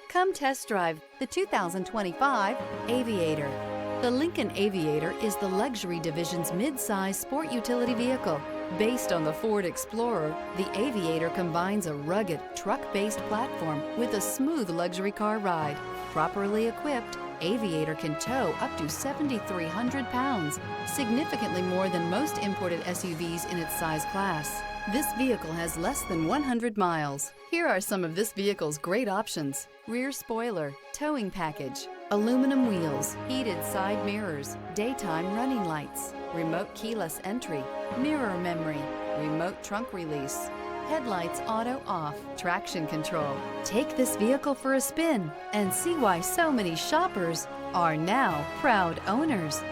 Come test drive the 2025 Aviator. The Lincoln Aviator is the luxury division's mid-size sport utility vehicle. Based on the Ford Explorer, the Aviator combines a rugged, truck-based platform with a smooth luxury car ride. Properly equipped, Aviator can tow up to 7,300 pounds, significantly more than most imported SUVs in its size class. This vehicle has less than 100 miles. Here are some of this vehicle's great options: rear spoiler, towing package, aluminum wheels, heated side mirrors, daytime running lights, remote keyless entry, mirror memory, remote trunk release, headlights auto off, traction control. Take this vehicle for a spin and see why so many shoppers are now proud owners.